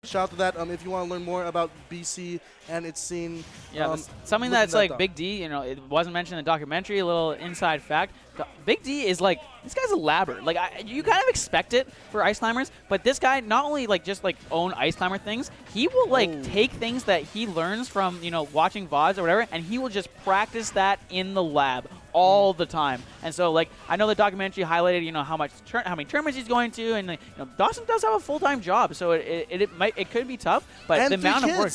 shout out to that. If you want to learn more about BC and its scene. Yeah, something that's like Big D, you know, it wasn't mentioned in the documentary, a little inside fact. Big D is like, this guy's a labber. Like, you kind of expect it for ice climbers, but this guy not only like just like own ice climber things, he will like take things that he learns from, you know, watching VODs or whatever, and he will just practice that in the lab all the time. And so, like, I know the documentary highlighted, you know, how many tournaments he's going to, and like, you know, Dawson does have a full-time job, so it could be tough, but and the amount of work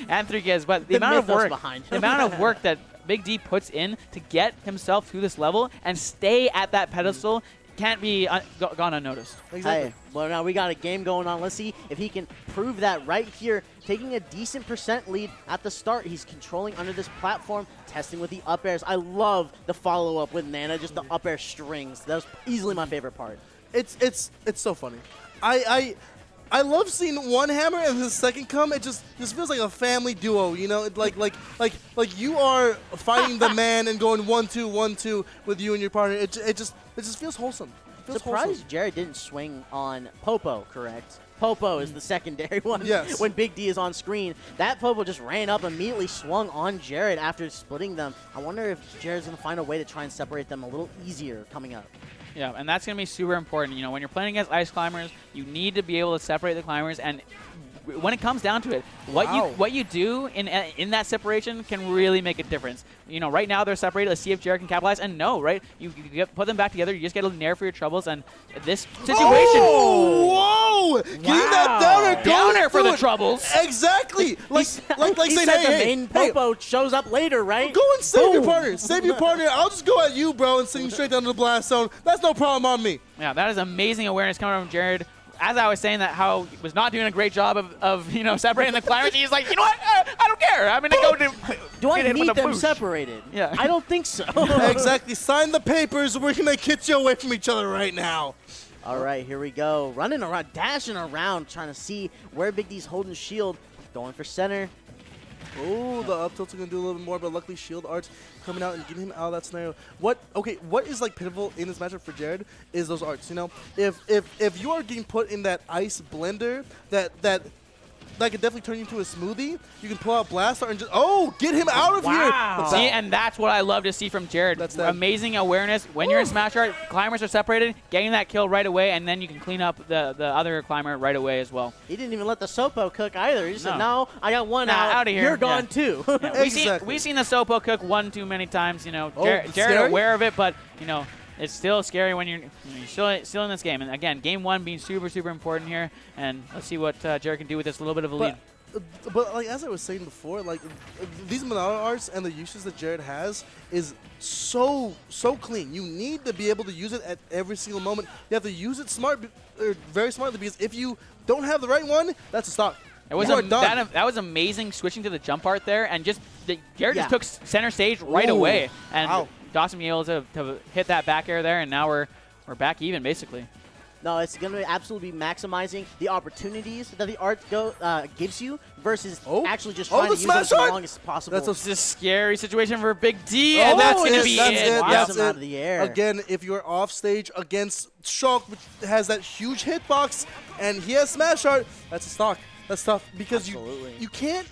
and 3 kids, but the amount of work that Big D puts in to get himself to this level and stay at that pedestal can't be gone unnoticed. Exactly. Hey, well, now we got a game going on. Let's see if he can prove that right here. Taking a decent % lead at the start. He's controlling under this platform, testing with the up airs. I love the follow-up with Nana, just the up air strings. That was easily my favorite part. It's so funny. I love seeing one hammer and the second come. It just feels like a family duo, you know. Like you are fighting the man and going 1-2, 1-2 with you and your partner. It just feels wholesome. Surprised Jared didn't swing on Popo, correct? Popo is the secondary one. Yes. When Big D is on screen, that Popo just ran up, immediately swung on Jared after splitting them. I wonder if Jared's going to find a way to try and separate them a little easier coming up. Yeah, and that's going to be super important. You know, when you're playing against ice climbers, you need to be able to separate the climbers. And when it comes down to it, what you do in that separation can really make a difference. You know, right now they're separated. Let's see if Jared can capitalize. And no, right? You put them back together. You just get a nair for your troubles. And this situation. Oh, whoa! Getting that downer for the troubles. Exactly. Like he saying, said hey, the main Popo shows up later, right? Go and save your partner. Save your partner. I'll just go at you, bro, and send you straight down to the blast zone. That's no problem on me. Yeah, that is amazing awareness coming from Jared. As I was saying that how he was not doing a great job of you know, separating the climbers, he's like, you know what? I don't care. I'm going to go to Do I need them separated? Yeah. I don't think so. Exactly. Sign the papers. We're going to get you away from each other right now. All right, here we go. Running around, dashing around, trying to see where Big D's holding shield. Going for center. Oh, the up tilt's going to do a little bit more, but luckily Shield Arts coming out and getting him out of that scenario. What is like pivotal in this matchup for Jared is those arts, you know? If you are getting put in that ice blender that could definitely turn you into a smoothie, you can pull out Blaster and just, get him out of here. See, and that's what I love to see from Jared. That's amazing awareness. When you're in Smash Art, climbers are separated, getting that kill right away, and then you can clean up the other climber right away as well. He didn't even let the Sopo cook either. He just said, no, I got one out of here. You're gone too. Yeah, we've seen the Sopo cook one too many times. You know, Jared aware of it, but, you know, it's still scary when you're still in this game. And again, game one being super, super important here. And let's see what Jared can do with this little bit of a lead. But like as I was saying before, like these Monado arts and the uses that Jared has is so clean. You need to be able to use it at every single moment. You have to use it very smartly, because if you don't have the right one, that's a stock. That was amazing switching to the jump art there, and Jared just took center stage right away. And Dawson being able to hit that back air there, and now we're back even, basically. No, it's going to absolutely be maximizing the opportunities that the art gives you versus actually just trying to use it as long as possible. That's a scary situation for Big D, and that's going to be it. That's out of the air. Again, if you're off stage against Shulk, which has that huge hitbox, and he has Smash Art, that's a stock. That's tough because you can't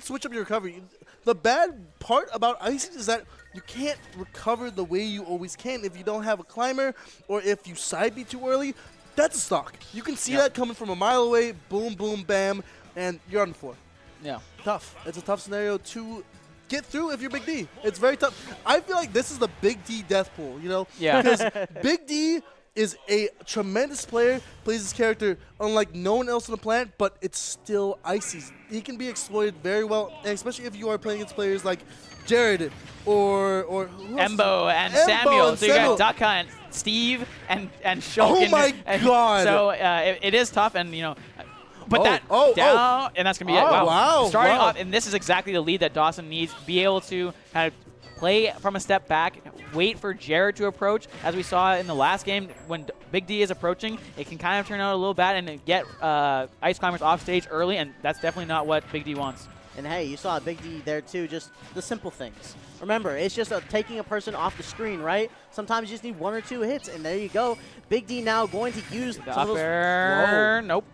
switch up your recovery. The bad part about Icy is that you can't recover the way you always can if you don't have a climber or if you side beat too early. That's a stock. You can see that coming from a mile away. Boom, boom, bam, and you're on the floor. Yeah. Tough. It's a tough scenario to get through if you're Big D. It's very tough. I feel like this is the Big D death pool, you know? Yeah. Because Big D is a tremendous player, plays his character unlike no one else on the planet, but it's still icy. He can be exploited very well, and especially if you are playing against players like Jared or Embo and Samuel. So you got Ducka and Steve and Shulk. Oh my God! So it is tough, and you know. Put that down, and that's going to be it. Wow. Starting off, and this is exactly the lead that Dawson needs. Be able to kind of play from a step back, wait for Jared to approach. As we saw in the last game, when Big D is approaching, it can kind of turn out a little bad and get Ice Climbers off stage early, and that's definitely not what Big D wants. And hey, you saw Big D there too, just the simple things. Remember, it's just taking a person off the screen, right? Sometimes you just need 1 or 2 hits, and there you go. Big D now going to use some of those. Nope.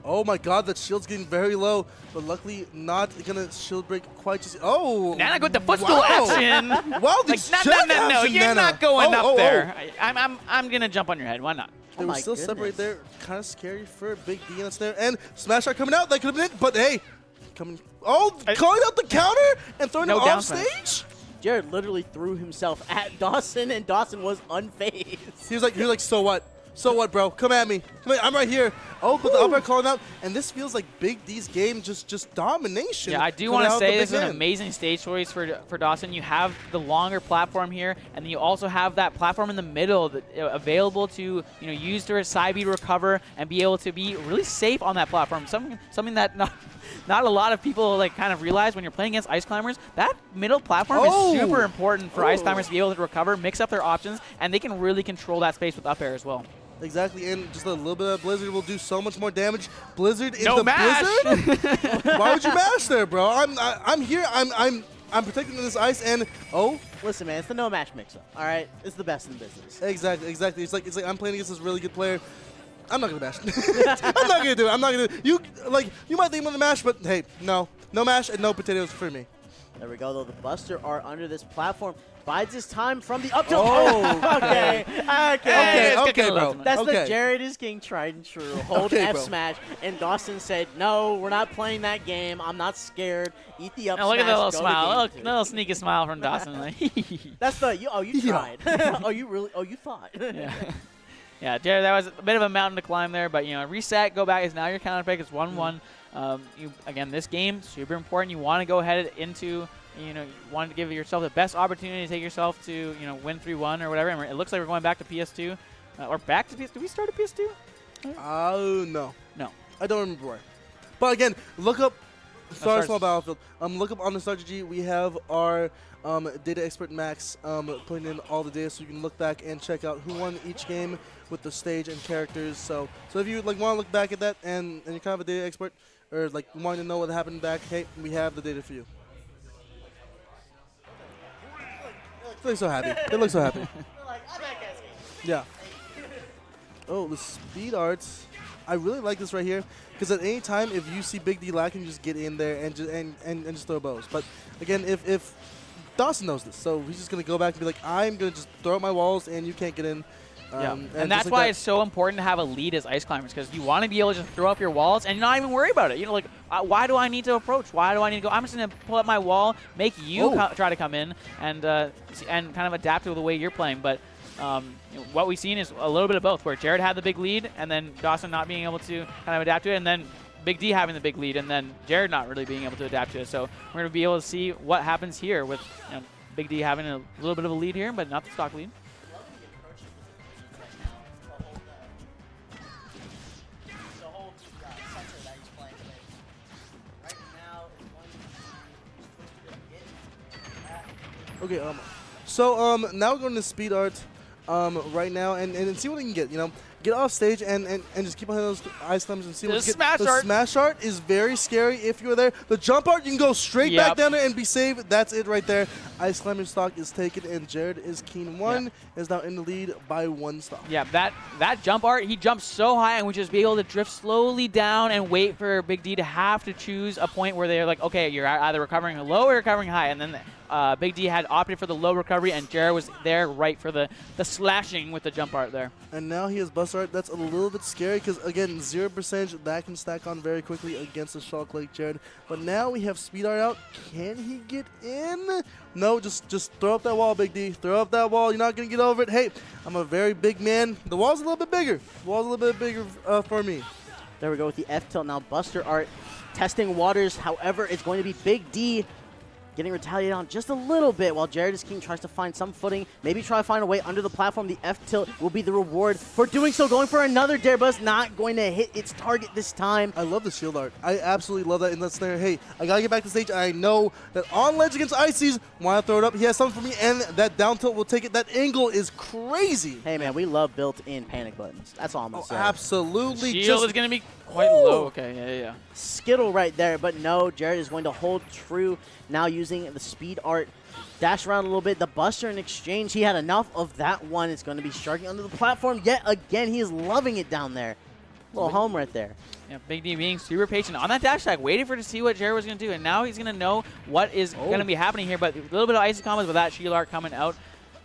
Oh my god, that shield's getting very low, but luckily not gonna shield break quite just. Oh! Nana with the footstool action! Wow, Like, no, you're not going up there. I'm gonna jump on your head. Why not? They were still separated there. Kind of scary for Big D that's there. And Smash Art coming out. That could have been it. But hey, calling out the counter and throwing him off stage. Jared literally threw himself at Dawson, and Dawson was unfazed. He was like, so what? So what, bro? Come at me. Come on, I'm right here. Oh, but the up air calling out, and this feels like Big D's game, just domination. Yeah, I do want to say this is an amazing stage choice for Dawson. You have the longer platform here, and then you also have that platform in the middle that, available to use to side B to recover and be able to be really safe on that platform. Something that not a lot of people kind of realize when you're playing against Ice Climbers. That middle platform is super important for Ice Climbers to be able to recover, mix up their options, and they can really control that space with up air as well. Exactly, and just a little bit of Blizzard will do so much more damage. Blizzard is no the mash. Blizzard? Why would you mash there, bro? I'm here. I'm protecting this ice, and listen, man, it's the no match mix-up. All right, it's the best in the business. Exactly. It's like I'm playing against this really good player. I'm not gonna mash. I'm not gonna do it. I'm not gonna. You might think I'm gonna mash, but hey, no mash and no potatoes for me. There we go, though. The Buster are under this platform. Bides his time from the up tilt. Okay, bro. That's the Jared is King tried and true. Hold F smash. And Dawson said, no, we're not playing that game. I'm not scared. Eat the up smash. Look at the little smile. Little sneaky smile from Dawson. That's the, you tried. You thought. Yeah. Yeah, Jared, that was a bit of a mountain to climb there, but reset, go back. Is now your counter pick. It's 1-1. Again, this game super important. You want to go ahead into, you want to give yourself the best opportunity to take yourself to, win 3-1 or whatever. And it looks like we're going back to PS2, or back to PS2. Did we start at PS2? No. No. I don't remember where. But again, look up Star Small Battlefield. Look up on the strategy. We have our data expert Max putting in all the data, so you can look back and check out who won each game with the stage and characters. So if you want to look back at that and you're kind of a data expert, or wanting to know what happened back, hey, we have the data for you. They look so happy. They look so happy. Yeah. Oh, the speed arts. I really like this right here, because at any time, if you see Big D lacking, just get in there and just throw bows. But again, if Dawson knows this, so he's just gonna go back and be like, I'm gonna just throw up my walls and you can't get in. And that's why it's so important to have a lead as Ice Climbers, because you want to be able to just throw up your walls and not even worry about it. Why do I need to approach? Why do I need to go? I'm just going to pull up my wall, make you try to come in, and kind of adapt to the way you're playing. But what we've seen is a little bit of both, where Jared had the big lead, and then Dawson not being able to kind of adapt to it, and then Big D having the big lead, and then Jared not really being able to adapt to it. So we're going to be able to see what happens here with Big D having a little bit of a lead here, but not the stock lead. Okay, so now we're going to speed art right now and see what we can get. Get off stage and just keep on hitting those ice climbers and see what you get. The smash art is very scary if you're there. The jump art, you can go straight back down there and be safe. That's it right there. Ice climber stock is taken, and jaredisking1 is now in the lead by 1 stock. Yeah, that jump art, he jumps so high and we just be able to drift slowly down and wait for Big D to have to choose a point where they're like, okay, you're either recovering low or recovering high, and then Big D had opted for the low recovery, and Jared was there right for the slashing with the jump art there. And now he has bust art. That's a little bit scary because, again, 0% that can stack on very quickly against the Shulk like Jared. But now we have speed art out. Can he get in? No, just throw up that wall, Big D. Throw up that wall. You're not going to get over it. Hey, I'm a very big man. The wall's a little bit bigger. The wall's a little bit bigger for me. There we go with the F tilt. Now Buster art testing waters. However, it's going to be Big D getting retaliated on just a little bit while Jared is King tries to find some footing. Maybe try to find a way under the platform. The F tilt will be the reward for doing so. Going for another dare buzz, not going to hit its target this time. I love the shield art. I absolutely love that in that snare. Hey, I got to get back to stage. I know that on ledge against Ices, want to throw it up. He has something for me, and that down tilt will take it. That angle is crazy. Hey, man, we love built-in panic buttons. That's all I'm going to say. Absolutely. Shield is going to be quite low. Okay, yeah. Skittle right there, but no, Jared is going to hold true. Now using the speed art, dash around a little bit. The Buster in exchange, he had enough of that one. It's going to be sharking under the platform yet again. He is loving it down there. Little home right there. Yeah, Big D being super patient on that dash attack, waiting to see what Jared was going to do, and now he's going to know what is going to be happening here. But a little bit of icy combos with that shield art coming out,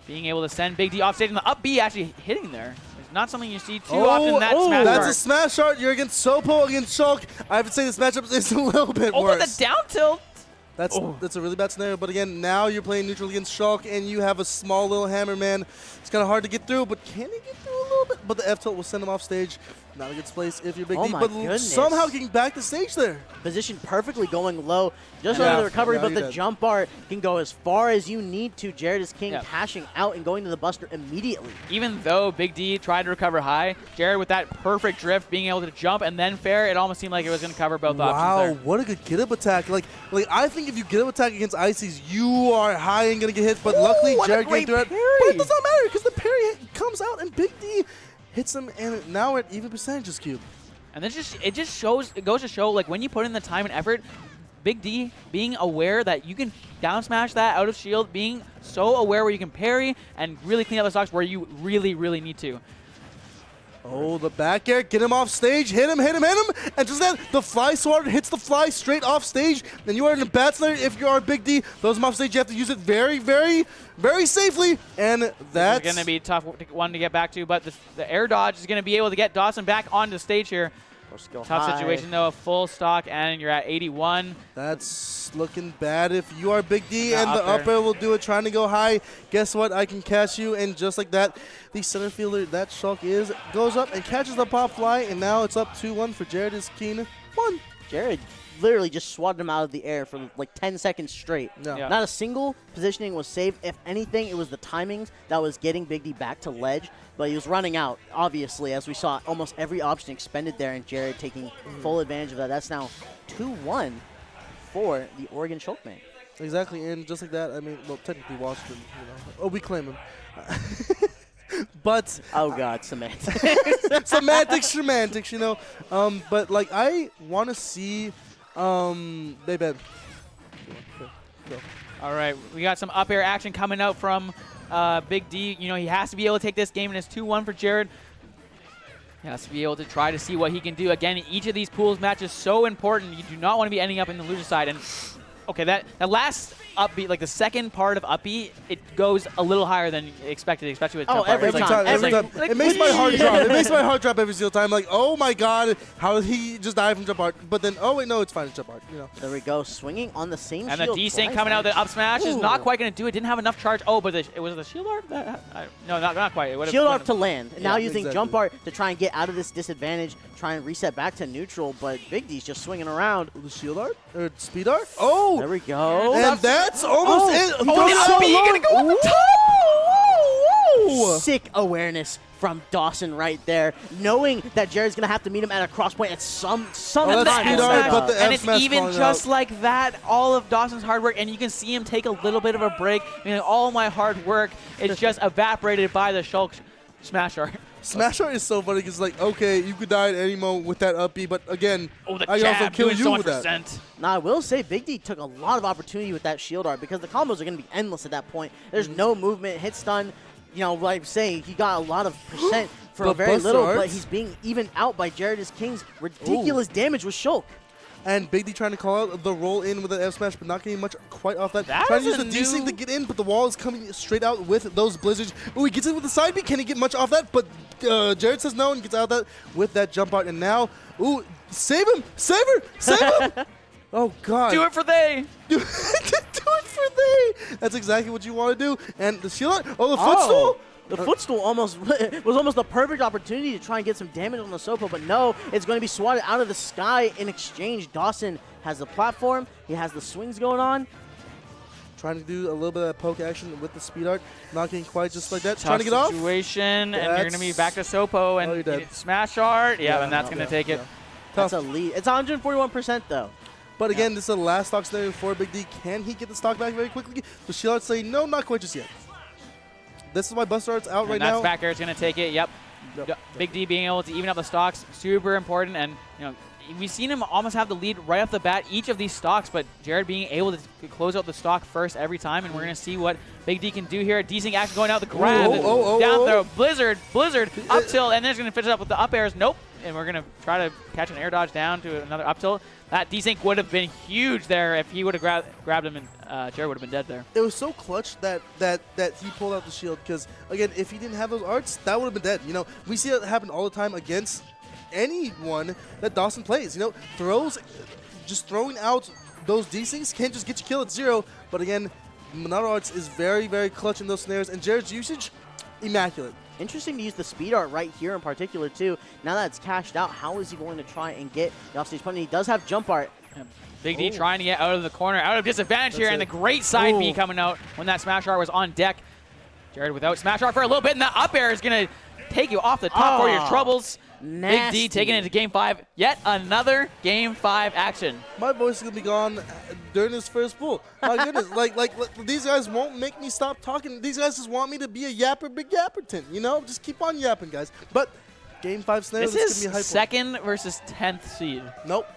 being able to send Big D off stage, and the up B actually hitting there. It's not something you see too often. That smash that's art. a smash art. You're against Sopo against Shulk. I would say this matchup is a little bit worse. But the down tilt. That's a really bad scenario. But again, now you're playing neutral against Shulk, and you have a small little hammer man. It's kind of hard to get through, but can he get through a little bit? But the F tilt will send him off stage. Not a good place if you're Big D, but somehow getting back to stage there. Positioned perfectly, going low, just under the recovery, but the jump art can go as far as you need to. Jared is King cashing out and going to the Buster immediately. Even though Big D tried to recover high, Jared with that perfect drift, being able to jump and then fair, it almost seemed like it was going to cover both options there. Wow, what a good get-up attack. Like I think if you get-up attack against Ices, you are high and going to get hit, but luckily Jared came through it. But it does not matter because the parry comes out and Big D hits him, and now we're at even percentages, Cube. And it goes to show, like, when you put in the time and effort, Big D being aware that you can down smash that out of shield, being so aware where you can parry and really clean up the stocks where you really, really need to. Oh, the back air, get him off stage, hit him, and just that, the fly sword hits the fly straight off stage, then you are in a bad scenario. If you are Big D, those off stage, you have to use it very, very, very safely, and that's going to be a tough one to get back to, but the air dodge is going to be able to get Dawson back onto the stage here. Tough situation, though, a full stock, and you're at 81. That's looking bad if you are Big D, and the up air will do it, trying to go high. Guess what? I can catch you, and just like that, the center fielder that Shulk is goes up and catches the pop fly, and now it's up 2-1 for jaredisking1. Jared literally just swatted him out of the air for like 10 seconds straight. Yeah. Not a single positioning was saved. If anything, it was the timings that was getting Big D back to ledge, but he was running out, obviously, as we saw almost every option expended there, and Jared taking full advantage of that. That's now 2-1 for the Oregon Shulk man. Exactly, and just like that, I mean, well, technically Washington, Oh, we claim him. But oh god, semantics. semantics, but like I want to see they bet. Go. All right, we got some up air action coming out from Big D. He has to be able to take this game, and it's 2-1 for Jared. He has to be able to try to see what he can do. Again, each of these pools match is so important. You do not want to be ending up in the loser side. And okay, that last up B, like the second part of up B, it goes a little higher than expected, especially with jump every time. It makes my heart drop. It makes my heart drop every single time. Like, oh my god, how did he just die from jump art? But then, oh wait, no, it's fine, it's jump art. There we go, swinging on the same and shield. And the desync coming out, the up smash is not quite going to do it. Didn't have enough charge. Oh, but it was the shield art? No, not quite. Shield art to land. And now using jump art to try and get out of this disadvantage, try and reset back to neutral, but Big D's just swinging around. The shield art? Or speed art? Oh! There we go. And that's almost it. The up B going to go on the top! Whoa. Sick awareness from Dawson right there, knowing that Jared's going to have to meet him at a cross point at some time. And it's even just like that, all of Dawson's hard work, and you can see him take a little bit of a break. I mean, all my hard work is just evaporated by the Shulk smash art. Smash art is so funny because, like, okay, you could die at any moment with that up B, but again, I can also kill you with that. Now, I will say Big D took a lot of opportunity with that shield art because the combos are going to be endless at that point. There's no movement, hit stun. Like I'm saying, he got a lot of percent for very little, but he's being evened out by jaredisking1's ridiculous damage with Shulk. And Big D trying to call out the roll in with an F smash, but not getting much quite off that. Trying to use the desync to get in, but the wall is coming straight out with those blizzards. Oh, he gets in with the side B. Can he get much off that? But Jared says no and gets out of that with that jump art. And now, ooh, save him! Save her! Save him! Oh, God. Do it for they! Do it for they! That's exactly what you want to do. And the shield art. Oh, the footstool! The footstool was almost the perfect opportunity to try and get some damage on the Sopo, but no, it's going to be swatted out of the sky in exchange. Dawson has the platform. He has the swings going on. Trying to do a little bit of poke action with the speed art. Not getting quite just like that. Tough trying to get off. Situation, and you're going to be back to Sopo and smash art. Yeah, and that's going to take it. That's a lead. It's 141% though. But again, this is the last stock scenario for Big D. Can he get the stock back very quickly? The shield art saying no, not quite just yet. This is why Buster Art's out right now. That's back air is going to take it. Yep. Big D being able to even up the stocks, super important. And we've seen him almost have the lead right off the bat each of these stocks, but Jared being able to close out the stock first every time, and we're going to see what Big D can do here. Decent action going out the grab, down throw, Blizzard, up tilt, and then he's going to finish it up with the up airs. Nope, and we're going to try to catch an air dodge down to another up tilt. That desync would have been huge there if he would have grabbed him, and Jared would have been dead there. It was so clutch that he pulled out the shield, because, again, if he didn't have those arts, that would have been dead. You know, we see it happen all the time against anyone that Dawson plays. You know, just throwing out those desyncs can't just get you killed at 0. But again, Monado Arts is very, very clutch in those scenarios, and Jared's usage, immaculate. Interesting to use the speed art right here in particular, too. Now that it's cashed out, how is he going to try and get the offstage punch? He does have jump art. Big D trying to get out of the corner, out of disadvantage here, and the great side B coming out when that smash art was on deck. Jared without smash art for a little bit, and that up air is going to take you off the top for your troubles. Nasty. Big D taking it into Game 5. Yet another Game 5 action. My voice is going to be gone during this first pool. My goodness. like, these guys won't make me stop talking. These guys just want me to be a yapper, big yapperton. You know? Just keep on yapping, guys. But Game 5 scenario, this is going to be a hype 2nd versus 10th seed. Nope.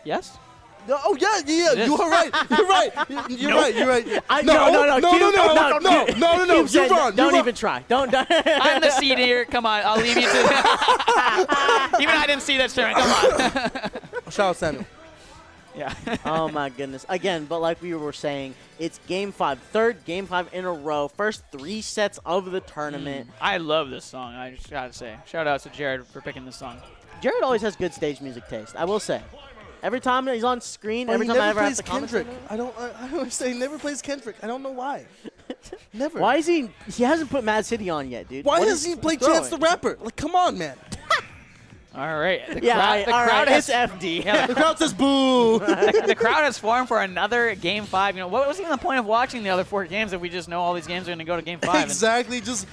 Yes? No, oh, yeah, you are right. You're right. You're right. You're right. No. You're wrong. Don't even try. Don't. I'm the seed here. Come on. I'll leave you to Even I didn't see that turn. Come on. Shout out Samuel. Yeah. Oh, my goodness. Again, but like we were saying, it's Game 5. Third Game 5 in a row. First 3 sets of the tournament. I love this song. I just got to say. Shout out to Jared for picking this song. Jared always has good stage music taste, I will say. Every time he's on screen, Well, every time I ever have plays to Kendrick. comment. I don't understand. He never plays Kendrick. I don't know why. Never. Why is he hasn't put Mad City on yet, dude? Why doesn't he play Chance the Rapper? Like, come on, man. All right. The crowd has it's FD. Yeah, The crowd says boo. the crowd has formed for another Game 5. You know, what was even the point of watching the other 4 games if we just know all these games are going to go to Game 5? Exactly. Just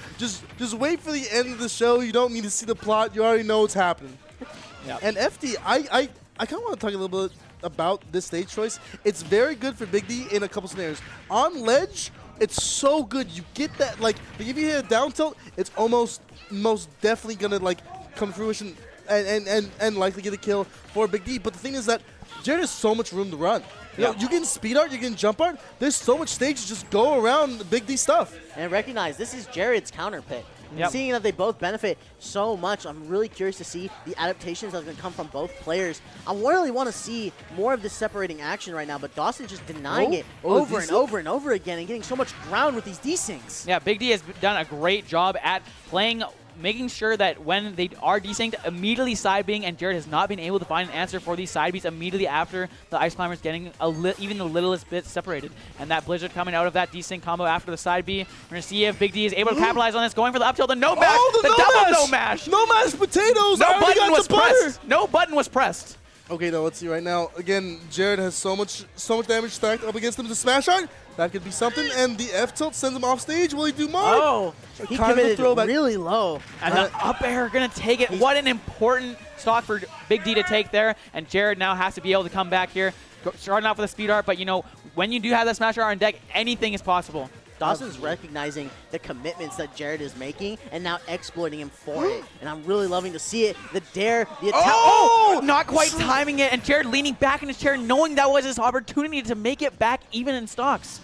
wait for the end of the show. You don't need to see the plot. You already know what's happening. Yep. And FD, I kind of want to talk a little bit about this stage choice. It's very good for Big D in a couple scenarios. On ledge, it's so good. You get that, like if you hit a down tilt, it's most definitely going to, like, come to fruition and likely get a kill for Big D. But the thing is that Jared has so much room to run. You know, you can speed art, you can jump art. There's so much stage to just go around Big D stuff. And recognize this is Jared's counter pick. Yep. Seeing that they both benefit so much, I'm really curious to see the adaptations that are going to come from both players. I really want to see more of this separating action right now, but Dawson's just denying it over and over and over again and getting so much ground with these desyncs. Yeah, Big D has done a great job at making sure that when they are desynced, immediately side being, and Jared has not been able to find an answer for these side beats immediately after the Ice Climbers getting even the littlest bit separated. And that Blizzard coming out of that desync combo after the side B. We're going to see if Big D is able to capitalize on this, going for the up tilt, the no mash, the double no mash. No mashed potatoes. No button was pressed. No button was pressed. Okay, now let's see right now. Again, Jared has so much damage stacked up against him. The smash art, that could be something. And the F tilt sends him off stage. Will he do more? Oh, he committed really low. And the up air going to take it. What an important stock for Big D to take there. And Jared now has to be able to come back here, starting off with a speed art. But, you know, when you do have that smash art on deck, anything is possible. Dawson's recognizing the commitments that Jared is making and now exploiting him for it. And I'm really loving to see it. The dare, the attack. Oh! Not quite timing it. And Jared leaning back in his chair, knowing that was his opportunity to make it back even in stocks.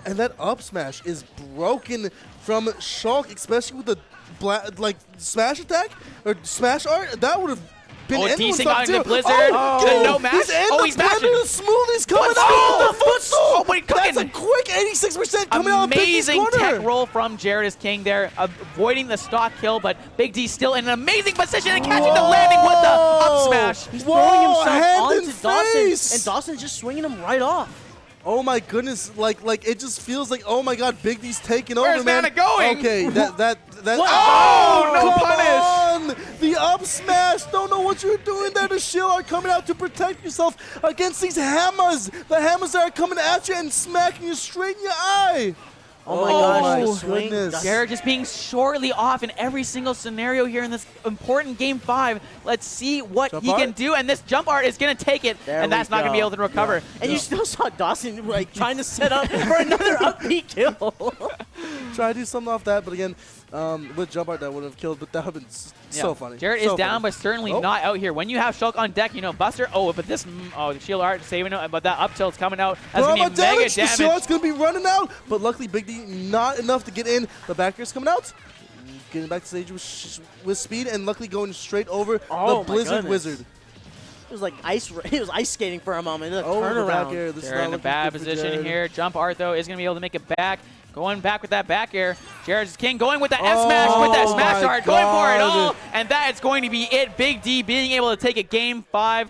And that up smash is broken from Shulk, especially with the smash attack or smash art. That would have been desync out into Blizzard. No mash. He's mashing. The smoothies coming out of the footstool. Oh, but that's a quick 86% coming out of Big D's corner. Amazing tech roll from Jared as King there, avoiding the stock kill, but Big D still in an amazing position and catching the landing with the up smash. He's throwing himself onto Dawson, face. and Dawson's just swinging him right off. Oh my goodness! Like it just feels like, oh my God, Big D's taking over, man. Where's Nana going? Okay, that. Oh, no punish! On. The up smash. Don't know what you're doing there. The shield are coming out to protect yourself against these hammers. The hammers that are coming at you and smacking you straight in your eye. Oh my gosh, the swing. Goodness. Jared just being shortly off in every single scenario here in this important Game 5. Let's see what he can do, and this jump art is going to take it, and that's not going to be able to recover. And you still saw Dawson like trying to set up for another up B kill. try to do something off that, but again, with jump art that would have killed, but that would have been so funny. Jared so is down, funny. but certainly not out here. When you have Shulk on deck, you know, Buster, but this, the shield art saving it, but that up tilt's coming out. That's going to be mega damage. The shield art's going to be running out, but luckily Big D not enough to get in. The back air's coming out. Getting back to stage with speed, and luckily going straight over the Blizzard Wizard. It was like ice. He was ice skating for a moment. Turn the back around. air. They're in a bad position here. Jump art though is going to be able to make it back. Going back with that back air. Jared's King going with that F smash with that smash art, going for it all, and that is going to be it. Big D being able to take a game 5